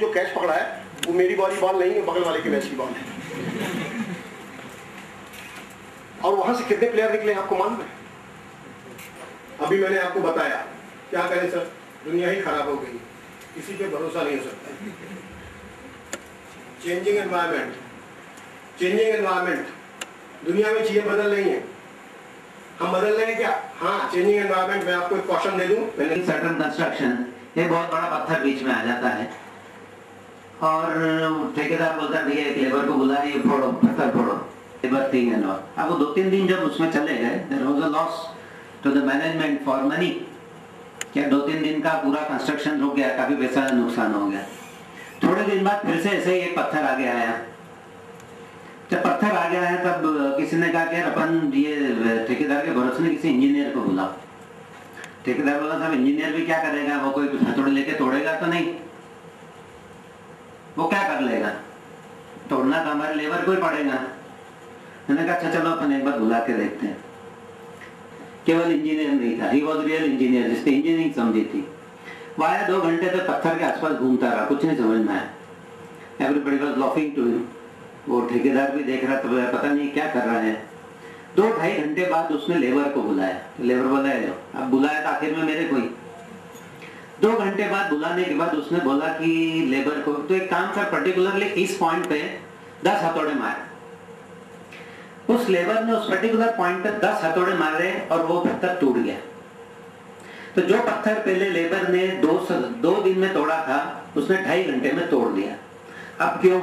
जो कैच पकड़ा है वो मेरी वाली बॉल नहीं है, बगल वाले के मैच की बॉल है। और वहां से कितने प्लेयर निकले आपको मालूम है? अभी मैंने आपको बताया, क्या करें सर, दुनिया ही खराब हो गई, किसी पे भरोसा नहीं हो सकता। चेंजिंग एनवायरनमेंट, दुनिया में चीजें बदल रही हैं, हम बदल रहे हैं क्या? हाँ, चेंजिंग एनवायरनमेंट। मैं आपको एक क्वेश्चन दे दूं, पहले सर्टन कंस्ट्रक्शन, ये बहुत बड़ा पत्थर बीच में आ जाता है और ठेकेदार बोलता है भैया एक लेबर को बुला, ये फोड़ो, पत्थर फोड़ो, लेबर थिंग एंड ऑल। अब वो 2-3 दिन जब उसमें चले गए, there was a loss to the management for money. क्या 2-3 दिन का पूरा कंस्ट्रक्शन रुक गया, काफी पैसा नुकसान हो गया। थोड़े दिन बाद फिर से ऐसे ही एक पत्थर आगे आया। जब पत्थर आ गया है तब किसी ने कहा कि अपन ये ठेकेदार के भरोसे में किसी इंजीनियर को बुलाओ। ठेकेदार बोला साहब इंजीनियर भी क्या करेगा, वो कोई हथौड़े लेके तोड़ेगा तो नहीं, वो क्या कर लेगा, तोड़ना तो हमारे लेबर को ही पड़ेगा। मैंने कहा अच्छा चलो अपन एक बार बुला के देखते हैं। केवल इंजीनियर नहीं था, ही वॉज रियल इंजीनियर, जिसने इंजीनियरिंग समझी थी। वो आया, 2 घंटे तक पत्थर के आसपास घूमता रहा, कुछ नहीं समझ में आया। Everybody was laughing to him. वो ठेकेदार भी देख रहा था, पता नहीं क्या कर रहा है। 2-2.5 घंटे बाद उसने लेबर को बुलाया। लेबर बोला अब बुलाया तो आखिर में मेरे कोई। 2 घंटे बाद बुलाने के बाद उसने बोला कि लेबर को तो एक काम कर, पर्टिकुलरली इस पॉइंट पे 10 हथौड़े मार। उस लेबर ने उस पर्टिकुलर पॉइंट पे 10 हथौड़े मारे और वो पत्थर टूट गया। तो जो पत्थर पहले लेबर ने 2 दिन में तोड़ा था, उसने 2.5 घंटे में तोड़ दिया। अब क्यों?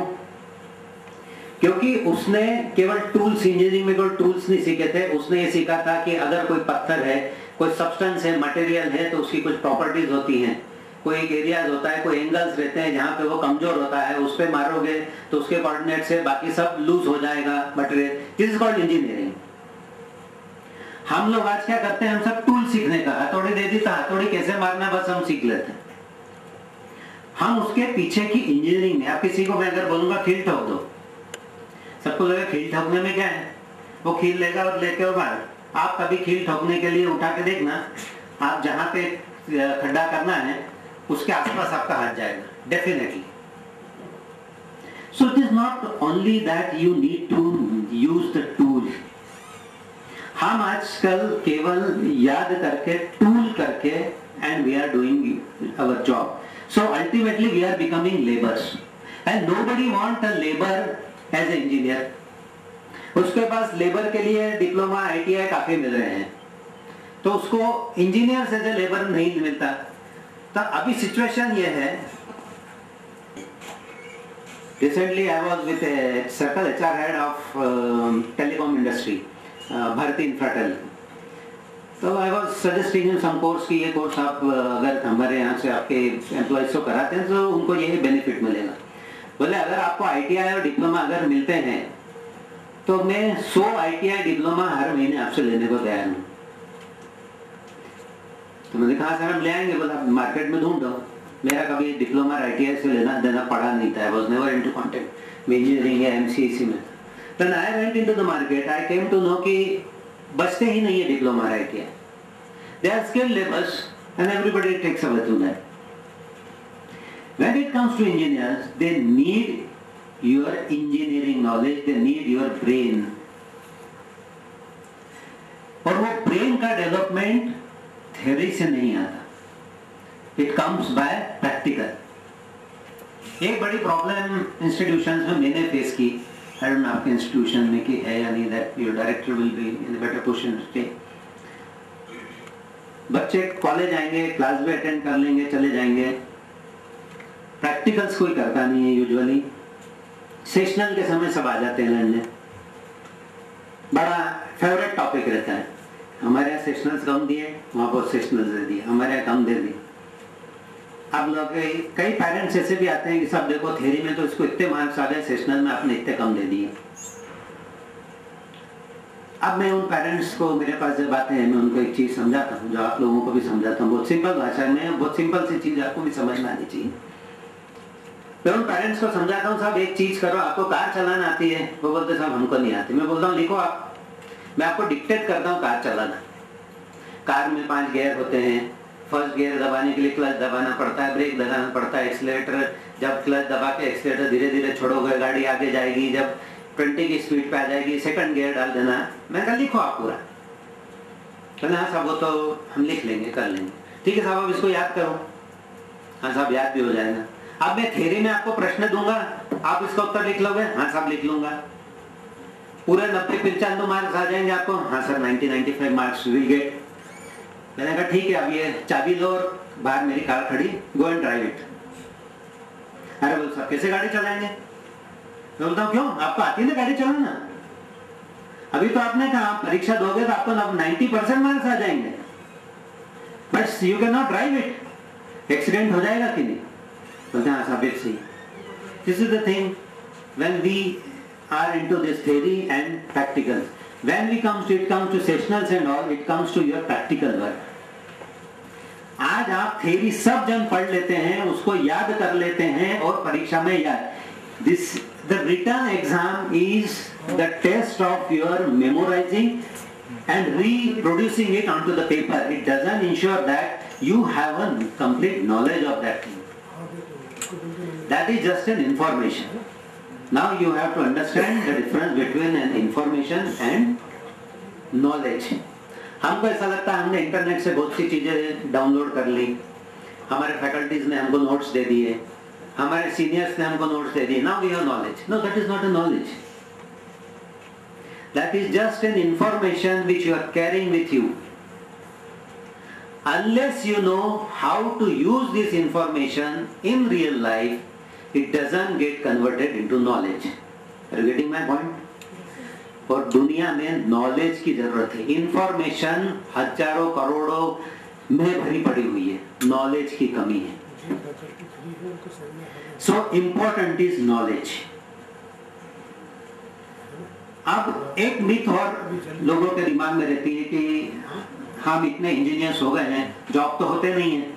क्योंकि उसने केवल टूल्स, इंजीनियरिंग में केवल टूल्स नहीं सीखे थे, उसने ये सीखा था कि अगर कोई पत्थर है, कोई सब्सटेंस है, मटेरियल है, तो उसकी कुछ प्रॉपर्टीज होती हैं, कोई एक एरियाज होता है, कोई एंगल्स रहते हैं जहां पे वो कमजोर होता है, उस पे मारोगे तो उसके कोऑर्डिनेट से बाकी सब लूज हो जाएगा material. This is called engineering. हम लोग आज क्या करते हैं, हम सब टूल सीखने का, हथौड़ी दे दी तो हथौड़ी कैसे मारना बस हम सीख लेते हैं। हम उसके पीछे की इंजीनियरिंग में, आप किसी को मैं अगर बोलूंगा खील ठोक दो, सबको लगा खील ठोकने में क्या है, वो खील लेगा और लेके वो मार। आप कभी खील ठोकने के लिए उठा के देखना, आप जहां पे खड्डा करना है उसके आसपास आपका हाथ जाएगा definitely. So it is not only that you need to use the tool. हम आजकल केवल याद करके, टूल करके, and we are doing our job. So ultimately we are becoming labours and nobody want a labour as a engineer. उसके पास labour के लिए डिप्लोमा, ITI काफी मिल रहे हैं, तो उसको इंजीनियर एज ए लेबर नहीं मिलता। तो अभी सिचुएशन ये है, recently I was with a circle HR head of telecom industry, Bharti Infratel. तो I was suggesting in some course कि ये कोर्स आप अगर हमारे यहाँ से आपके एम्प्लॉयज को कराते हैं तो उनको ये बेनिफिट मिलेगा। बोले अगर आपको ITI और डिप्लोमा अगर मिलते हैं तो मैं 100 ITI डिप्लोमा हर महीने आपसे लेने को तैयार हूँ। तो मैंने कहा सर हम ले आएंगे। बोला मार्केट में ढूंढो। मेरा कभी डिप्लोमा ITI से लेना देना पड़ा नहीं था। I was never into content में, इंजीनियरिंग या MCAC में। Then I went into the market. I came to know कि बचते ही नहीं है diploma ITI। They are skilled laborers and everybody takes away to that. When it comes to engineers, they need your engineering knowledge, they need your brain. और वो brain का development theory से नहीं आता, इट कम्स बाय प्रैक्टिकल। एक बड़ी problem institutions में मैंने फेस की, आई डोंट नो आपके इंस्टीट्यूशन में कि है या नहीं, that your director will be in a better position to take. बच्चे कॉलेज आएंगे, क्लास भी अटेंड कर लेंगे, चले जाएंगे, प्रैक्टिकल्स कोई करता नहीं है यूजुअली। सेशनल के समय सब आ जाते हैं लड़ने, बड़ा फेवरेट टॉपिक रहता है। हमारे यहाँ सेशनल्स कम दिए, वहाँ पर सेशनल्स दे दिए, हमारे यहाँ कम दे दिए। अब लोग कई पेरेंट्स ऐसे भी आते हैं कि सब देखो थ्योरी में तो इसको इतने मार्क्स आ गए, सेशनल में आपने इतने कम दे दिए। अब मैं उन पेरेंट्स को, मेरे पास जब आते हैं, मैं उनको एक चीज़ समझाता हूँ जो आप लोगों को भी समझाता हूँ, बहुत सिंपल भाषा में, बहुत सिंपल सी चीज़ आपको भी समझ में आनी चाहिए। मैं उन पेरेंट्स को समझाता हूँ साहब एक चीज़ करो, आपको कार चलाना आती है? वो बोलते साहब हमको नहीं आती। मैं बोलता हूँ लिखो आप, मैं आपको डिक्टेट करता हूँ कार चलाना। कार में 5 गियर होते हैं, फर्स्ट गियर दबाने के लिए क्लच दबाना पड़ता है, ब्रेक दबाना पड़ता है, एक्सीलरेटर जब क्लच दबा के एक्सीलरेटर धीरे धीरे छोड़ोगे गाड़ी आगे जाएगी, जब 20 की स्पीड पे आ जाएगी सेकंड गियर डाल देना। मैं कहा लिखो आप पूरा, कहना हाँ साहब वो तो हम लिख लेंगे कर लेंगे। ठीक है साहब अब इसको याद करो। हाँ साहब याद भी हो जाएगा। अब मैं थ्योरी में आपको प्रश्न दूंगा, आप इसका उत्तर लिख लोगे? हाँ साहब लिख लूंगा। पूरे 90-95 मार्क्स आ जाएंगे आपको? हाँ सर 90-95 मार्क्स विल गेट। मैंने कहा ठीक है अब ये चाबी लो और बाहर मेरी कार खड़ी, गो एंड ड्राइव इट। अरे बोल साहब कैसे गाड़ी चलाएंगे? मैं बोलता हूँ क्यों, आपको आती है ना गाड़ी चलाना? अभी तो आपने कहा आप परीक्षा दोगे तो आपको 90% मार्क्स आ जाएंगे, but you can not drive it. Accident हो जाएगा कि नहीं? बोलते हैं हाँ साहब it's see. This is the thing when we are into this theory and practical. When it comes to sessionals and all, it comes to your practical work. आज आप थ्योरी सब जन पढ़ लेते हैं, उसको याद कर लेते हैं और परीक्षा में याद। This the written exam is the test of your memorizing and reproducing it onto the paper. It doesn't ensure that you have a complete knowledge of that thing. That is just an information. Now you have to understand the difference between an information and knowledge. हमको ऐसा लगता है हमने internet से बहुत सी चीजें download कर ली, हमारे फैकल्टीज ने हमको नोट्स दे दिए, हमारे सीनियर्स ने हमको नोट्स दे दिए, now we have knowledge. No, that is not a knowledge. That is just an information which you are carrying with you. Unless you know how to use this information in real life, it doesn't get converted into knowledge. Are you getting my point? और दुनिया में knowledge की जरूरत है। Information हजारों करोड़ों में भरी पड़ी हुई है, नॉलेज की कमी है। So important is knowledge. अब एक मिथ और लोगों के दिमाग में रहती है कि हम इतने इंजीनियर्स हो गए हैं, जॉब तो होते नहीं है,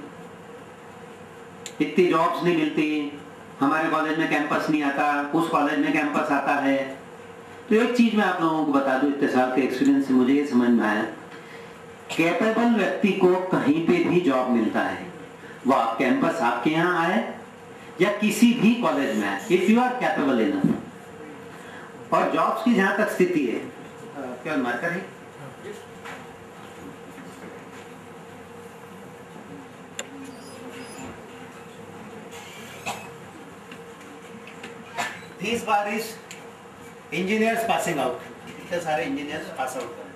इतनी जॉब्स नहीं मिलती, हमारे कॉलेज में कैंपस नहीं आता, उस कॉलेज में कैंपस आता है। तो एक चीज मैं आप लोगों को बता दूं, इतने साल के एक्सपीरियंस से मुझे ये समझ में आया, कैपेबल व्यक्ति को कहीं पे भी जॉब मिलता है, वो आप कैंपस आपके यहाँ आए या किसी भी कॉलेज में आए, if you are capable enough. और जॉब्स की जहां तक स्थिति है, क्या मार्कर है? This bar is engineers passing out. इतने सारे इंजीनियर्स पास आउट करें।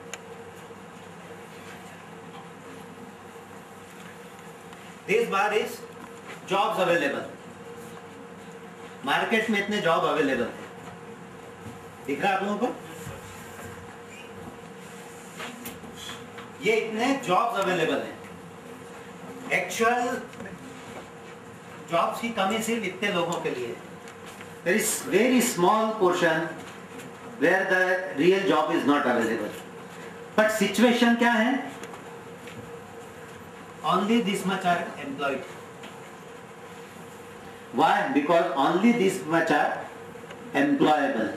This bar is jobs available. Market में इतने जॉब अवेलेबल है, दिख रहा है आप लोगों को? ये इतने जॉब्स अवेलेबल हैं। एक्चुअल जॉब्स की कमी सिर्फ इतने लोगों के लिए है। There is very small portion where the real job is not available. But situation क्या है? Only this much are employed. Why? Because only this much are employable.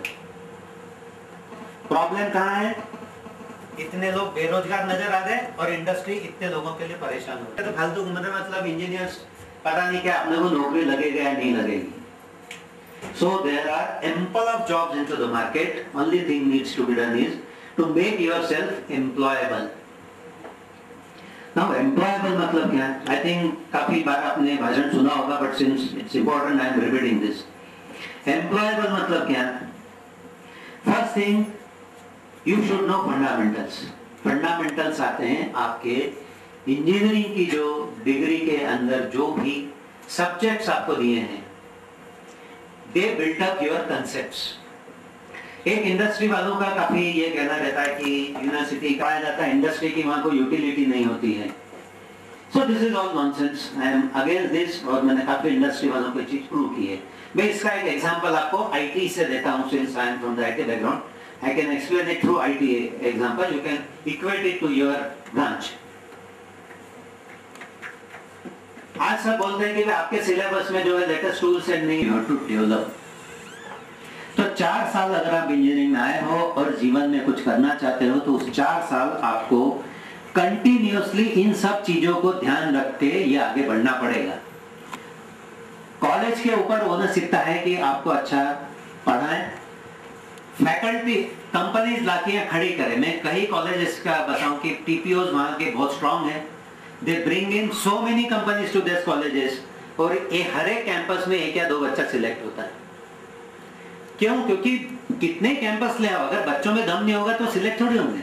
Problem कहाँ है? इतने लोग बेरोजगार नजर आ रहे और इंडस्ट्री इतने लोगों के लिए परेशान हो रही है। तो फालतू मतलब इंजीनियर्स पता नहीं क्या अपने को नौकरी लगेगा या नहीं लगेगी। So there are ample of jobs into the market. Only thing needs to be done is to make yourself employable. Now employable मतलब क्या? I think काफी बार आपने भाषण सुना होगा, but since it's important, I am repeating this. Employable मतलब क्या? First thing, you should know fundamentals. Fundamentals आते हैं आपके इंजीनियरिंग की जो डिग्री के अंदर जो भी सब्जेक्ट्स आपको दिए हैं, they built up your concepts. एक इंडस्ट्री वालों का काफी ये कहना रहता है कि यूनिवर्सिटी पढ़ाया जाता है, इंडस्ट्री की वहां कोई यूटिलिटी नहीं होती है। So this is all nonsense. I am against this और मैंने काफी इंडस्ट्री वालों को चीज प्रूव की है। मैं इसका एक एग्जांपल आपको IT से देता हूँ, since I am from the IT background. I can explain it through IT example. You can equate it to your branch. आज सब बोलते हैं कि आपके सिलेबस में जो है लेटेस्ट टूल्स एंड नहीं, यू हैव टू डेवलप। तो 4 साल अगर आप इंजीनियरिंग में आए हो और जीवन में कुछ करना चाहते हो तो उस 4 साल आपको कंटिन्यूअसली इन सब चीजों को ध्यान रख के ये आगे बढ़ना पड़ेगा। कॉलेज के ऊपर ओनस इतना है कि आपको अच्छा पढ़ाएं, फैकल्टी कंपनीज लाके खड़ी करें। मैं कई कॉलेजेस का बताऊं कि टीपीओज वहां के बहुत स्ट्रांग है, they bring in so many companies to this colleges, और ये हर एक कैंपस में एक या दो बच्चा सिलेक्ट होता है। क्यों? क्योंकि कितने कैंपस ले आओ, अगर बच्चों में दम नहीं होगा तो सिलेक्ट थोड़ी होंगे।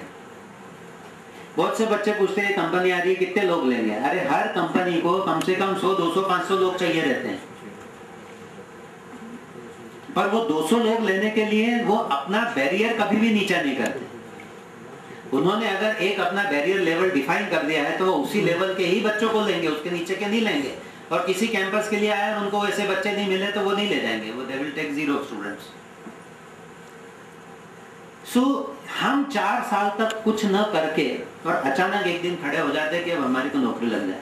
बहुत से बच्चे पूछते हैं कंपनी आ रही है कितने लोग लेंगे, अरे हर कंपनी को कम से कम 100, 200, 500 लोग चाहिए रहते हैं, पर वो 200 लोग लेने के लिए वो अपना बैरियर कभी भी नीचा नहीं करते। उन्होंने अगर एक अपना बैरियर लेवल डिफाइन कर दिया है तो वो उसी लेवल के ही बच्चों को लेंगे, उसके नीचे के नहीं लेंगे। और किसी कैंपस के लिए आया और उनको वैसे बच्चे नहीं मिले तो वो नहीं ले जाएंगे, वो दे विल टेक 0 स्टूडेंट्स। सो हम 4 साल तक कुछ न करके और अचानक एक दिन खड़े हो जाते कि अब हमारी को नौकरी लग जाए,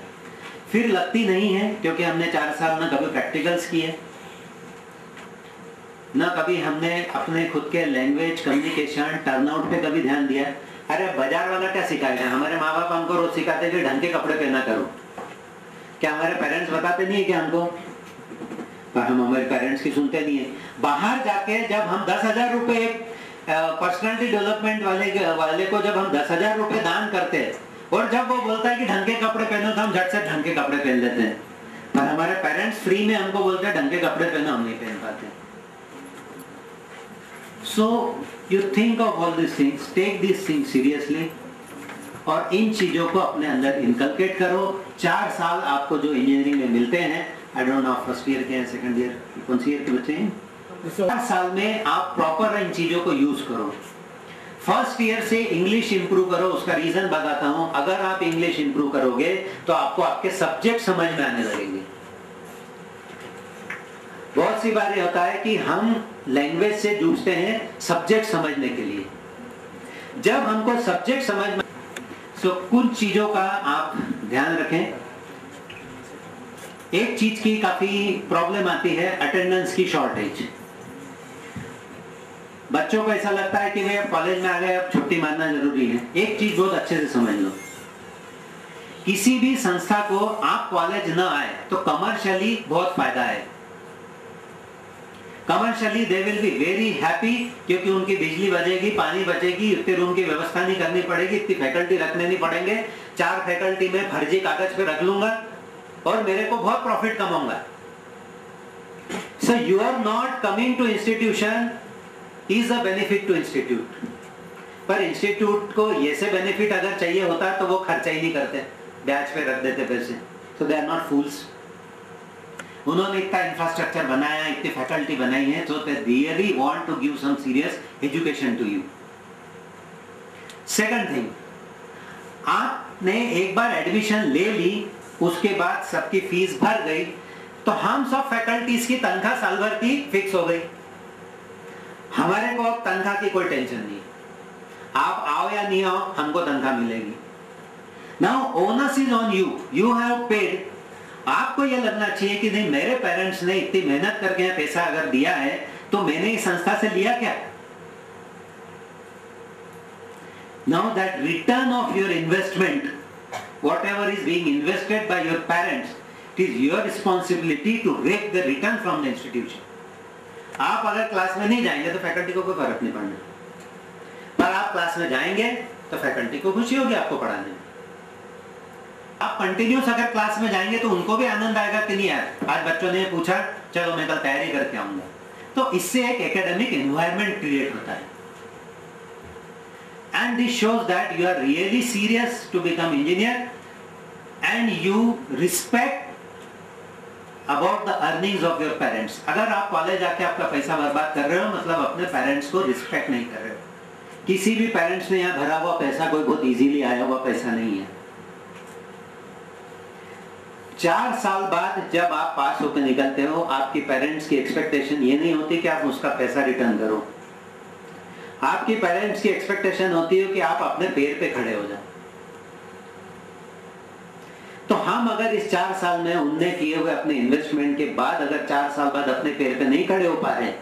फिर लगती नहीं है, क्योंकि हमने 4 साल न कभी प्रैक्टिकल्स किए, न कभी हमने अपने खुद के लैंग्वेज, कम्युनिकेशन, टर्नआउट पे कभी ध्यान दिया। अरे बाजार वाला क्या सिखाएगा? हमारे माँ बाप हमको रोज सिखाते कि ढंग के कपड़े पहना करो। क्या हमारे पेरेंट्स बताते नहीं है कि हमको? पर हम हमारे पेरेंट्स की सुनते नहीं है। बाहर जाके जब हम 10,000 रुपए पर्सनालिटी डेवलपमेंट वाले को जब हम 10,000 रुपए दान करते हैं और जब वो बोलता है कि ढंग के कपड़े पहनो तो हम झट से ढंग के कपड़े पहन लेते हैं, पर हमारे पेरेंट्स फ्री में हमको बोलते हैं ढंग के कपड़े पहनो, हम नहीं पहन पाते। So you think of all these things, take these things seriously, और इन चीजों को अपने अंदर इनकलकेट करो। 4 साल आपको जो इंजीनियरिंग में मिलते हैं, आई डोंट नो फर्स्ट ईयर के हैं, सेकंड ईयर, कौन सी ईयर के बच्चे हैं, 4 साल में आप प्रॉपर इन चीजों को यूज करो। फर्स्ट ईयर से इंग्लिश इंप्रूव करो। उसका रीजन बताता हूं, अगर आप इंग्लिश इंप्रूव करोगे तो आपको आपके सब्जेक्ट समझ में आने लगेंगे। बहुत सी बार ये होता है कि हम लैंग्वेज से जूझते हैं सब्जेक्ट समझने के लिए। जब हमको सब्जेक्ट समझ में, तो कुछ चीजों का आप ध्यान रखें। एक चीज की काफी प्रॉब्लम आती है, अटेंडेंस की शॉर्टेज। बच्चों को ऐसा लगता है कि वे कॉलेज में आ गए, अब छुट्टी मारना जरूरी है। एक चीज बहुत अच्छे से समझ लो, किसी भी संस्था को आप कॉलेज न आए तो कमर्शियली बहुत फायदा है। Commercially they will be very happy, क्योंकि उनकी बिजली बचेगी, पानी बचेगी, इतने रूम की व्यवस्था नहीं करनी पड़ेगी, इतनी फैकल्टी रखने नहीं पड़ेंगे। 4 फैकल्टी में फर्जी कागज पे रख लूंगा और मेरे को बहुत प्रॉफिट कमाऊंगा। So you are not coming to institution is a benefit to institute, पर इंस्टीट्यूट को ये से बेनिफिट अगर चाहिए होता तो वो खर्चा ही नहीं करते, ब्याज पे रख देते पैसे। सो दे आर नॉट फूल्स। उन्होंने इतना इंफ्रास्ट्रक्चर बनाया, इतनी फैकल्टी बनाई है, so they really want to give some serious education to you. Second thing, आपने एक बार एडमिशन ले ली, उसके बाद सबकी फीस भर गई, तो हम सब फैकल्टीज की तनख्वाह साल भर की फिक्स हो गई। हमारे को अब तनख्वाह की कोई टेंशन नहीं, आप आओ या नहीं आओ हमको तनख्वाह मिलेगी। Now onus is on you, you have paid। आपको यह लगना चाहिए कि नहीं, मेरे पेरेंट्स ने इतनी मेहनत करके पैसा अगर दिया है तो मैंने इस संस्था से लिया क्या। Now that return of your investment, whatever is being invested by your parents, it is your responsibility to reap the return from the institution. आप अगर क्लास में नहीं जाएंगे तो फैकल्टी को कोई फर्क नहीं पड़ना, पर आप क्लास में जाएंगे तो फैकल्टी को खुशी होगी आपको पढ़ाने में। आप कंटिन्यूस अगर क्लास में जाएंगे तो उनको भी आनंद आएगा कि नहीं यार, आज बच्चों ने पूछा, चलो मैं कल तैयारी करके आऊंगा। तो इससे एक एकेडमिक एनवायरनमेंट क्रिएट होता है। And this shows that you are really serious to become engineer and you respect about the earnings of your parents. अगर आप कॉलेज आके आपका पैसा बर्बाद कर रहे हो, मतलब अपने पेरेंट्स को रिस्पेक्ट नहीं कर रहे हो। किसी भी पेरेंट्स ने यहाँ भरा हुआ पैसा कोई बहुत इजीली आया हुआ पैसा नहीं है। 4 साल बाद जब आप पास होकर निकलते हो, आपकी पेरेंट्स की एक्सपेक्टेशन ये नहीं होती कि आप उसका पैसा रिटर्न करो। आपकी पेरेंट्स की एक्सपेक्टेशन होती है कि आप अपने पैर पे खड़े हो जाओ। तो हम अगर इस 4 साल में उनने किए हुए अपने इन्वेस्टमेंट के बाद अगर 4 साल बाद अपने पैर पे नहीं खड़े हो पा रहे,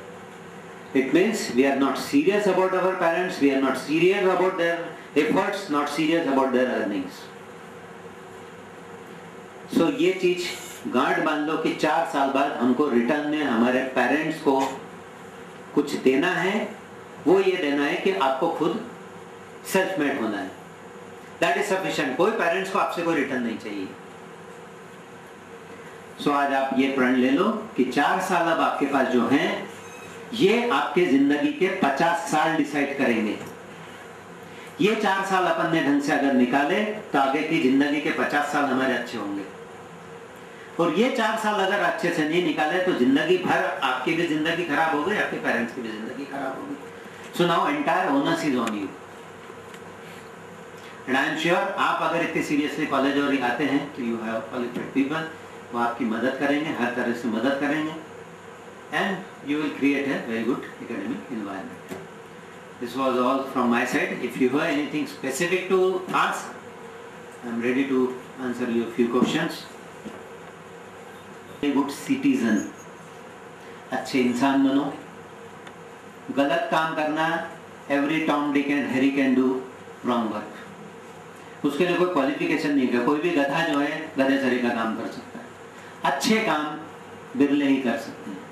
it means we are not serious about our parents, we are not serious about their efforts, not serious about their earnings. So ये चीज गांठ बांध लो कि 4 साल बाद हमको रिटर्न में हमारे पेरेंट्स को कुछ देना है, वो ये देना है कि आपको खुद सेल्फ मेड होना है. That is sufficient. कोई पेरेंट्स को आपसे कोई रिटर्न नहीं चाहिए. So आज आप ये प्रण ले लो कि 4 साल अब आपके पास जो हैं, ये आपके जिंदगी के 50 साल डिसाइड करेंगे. ये 4 साल अपन ने ढंग से अगर निकाले तो आगे की जिंदगी के 50 साल हमारे अच्छे होंगे. और ये 4 साल अगर अच्छे से नहीं निकाले तो जिंदगी भर आपकी भी जिंदगी खराब हो गई, आपके पेरेंट्स की भी जिंदगी खराब हो गई. So now entire onus is on you. And I am sure आप अगर इतने सीरियसली कॉलेज और आते हैं तो यू हैव क्वालिफाइड पीपल, वो आपकी मदद करेंगे, हर तरह से मदद करेंगे. And you will create a very good academic environment. This was all from my side. If you have anything specific to ask, I am ready to answer your few questions. A good citizen. अच्छे इंसान बनो. गलत काम करना, every Tom, Dick and Harry can do wrong work. उसके लिए कोई qualification नहीं है. कोई भी गधा जो है गधे सरी का काम कर सकता है. अच्छे काम बिरले ही कर सकते हैं.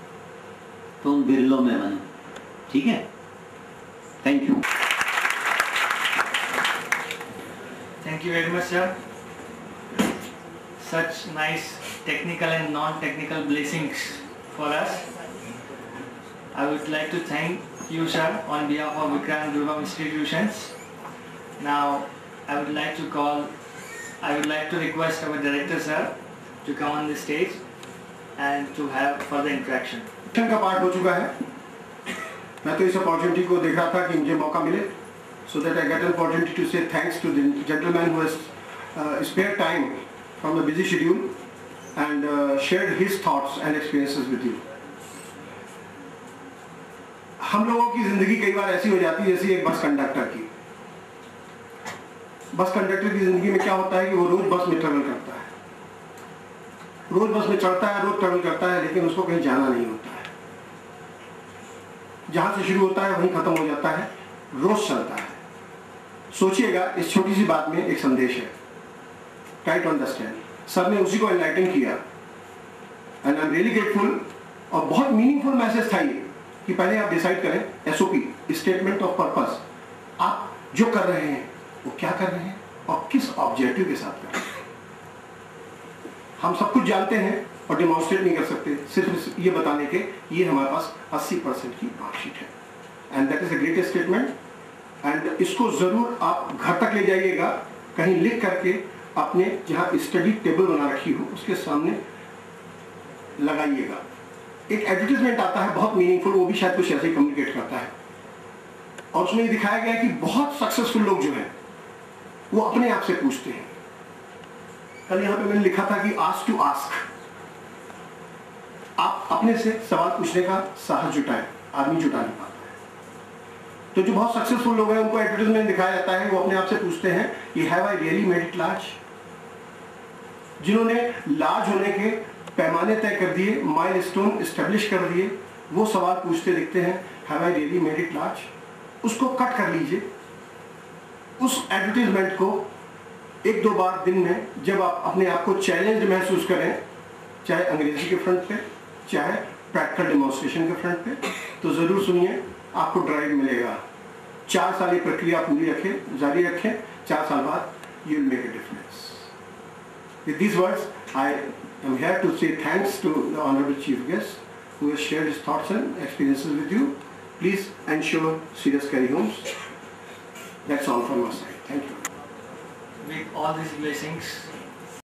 तो उन बिरलों में बनो. ठीक है? Thank you. Thank you very much, sir. Such nice technical and non-technical blessings for us. I would like to thank you, sir, on behalf of Vikrant Gurvam Institutions. Now, I would like to request our director, sir, to come on the stage and to have further interaction. का part हो चुका है. मैं तो इस opportunity को देख रहा था कि मुझे मौका मिले, so that I get an opportunity to say thanks to the gentleman who has spared time from a busy schedule and shared his thoughts and experiences with you. हम लोगों की जिंदगी कई बार ऐसी हो जाती है जैसे एक बस कंडक्टर की. बस कंडक्टर की जिंदगी में क्या होता है कि वो रोज बस में ट्रेवल करता है, रोज बस में चढ़ता है, रोज ट्रेवल करता है, लेकिन उसको कहीं जाना नहीं होता है. जहां से शुरू होता है वहीं खत्म हो जाता है, रोज चलता है. सोचिएगा, इस छोटी सी बात में एक संदेश है. Try to understand. सर ने उसी को एनलाइटन किया and I am really grateful. और बहुत मीनिंगफुल मैसेज था ये कि पहले आप डिसाइड करें SOP, स्टेटमेंट ऑफ पर्पस. आप जो कर रहे हैं वो क्या कर रहे हैं और किस ऑब्जेक्टिव के साथ कर रहे हैं. हम सब कुछ जानते हैं और डिमॉन्स्ट्रेट नहीं कर सकते, सिर्फ ये बताने के ये हमारे पास 80% की मार्कशीट है. And that is a greatest statement. And इसको जरूर आप घर तक ले जाइएगा, कहीं लिख करके अपने जहाँ स्टडी टेबल बना रखी हो उसके सामने लगाइएगा. एक एडवर्टीजमेंट आता है बहुत मीनिंगफुल, वो भी शायद कुछ ऐसे ही कम्युनिकेट करता है. और उसमें ये दिखाया गया है कि बहुत सक्सेसफुल लोग जो हैं वो अपने आप से पूछते हैं. कल यहाँ पे मैंने लिखा था कि आस्क टू आस्क. आप अपने से सवाल पूछने का साहस जुटाएं, आदमी जुटा नहीं पाता है. तो जो बहुत सक्सेसफुल लोग हैं उनको एडवर्टाइजमेंट दिखाया जाता है, वो अपने आप से पूछते हैं कि have I really made it large. जिन्होंने लार्ज होने के पैमाने तय कर दिए, माइलस्टोन एस्टेब्लिश कर दिए, वो सवाल पूछते दिखते हैं have I really made it large. उसको कट कर लीजिए. उस एडवर्टाइजमेंट को 1-2 बार दिन में जब आप अपने आप को चैलेंज महसूस करें, चाहे अंग्रेजी के फ्रंट पे, चाहे प्रैक्टिकल डेमोन्स्ट्रेशन के फ्रंट पे, तो जरूर सुनिए, आपको ड्राइव मिलेगा. 4 साल ये प्रक्रिया पूरी रखें, जारी रखें. 4 साल बाद you will make a difference. With these words, I am here to say thanks to the Honorable Chief Guest who has shared his thoughts and experiences with you. Please ensure serious carry homes. That's all from my side. Thank you. With all these blessings,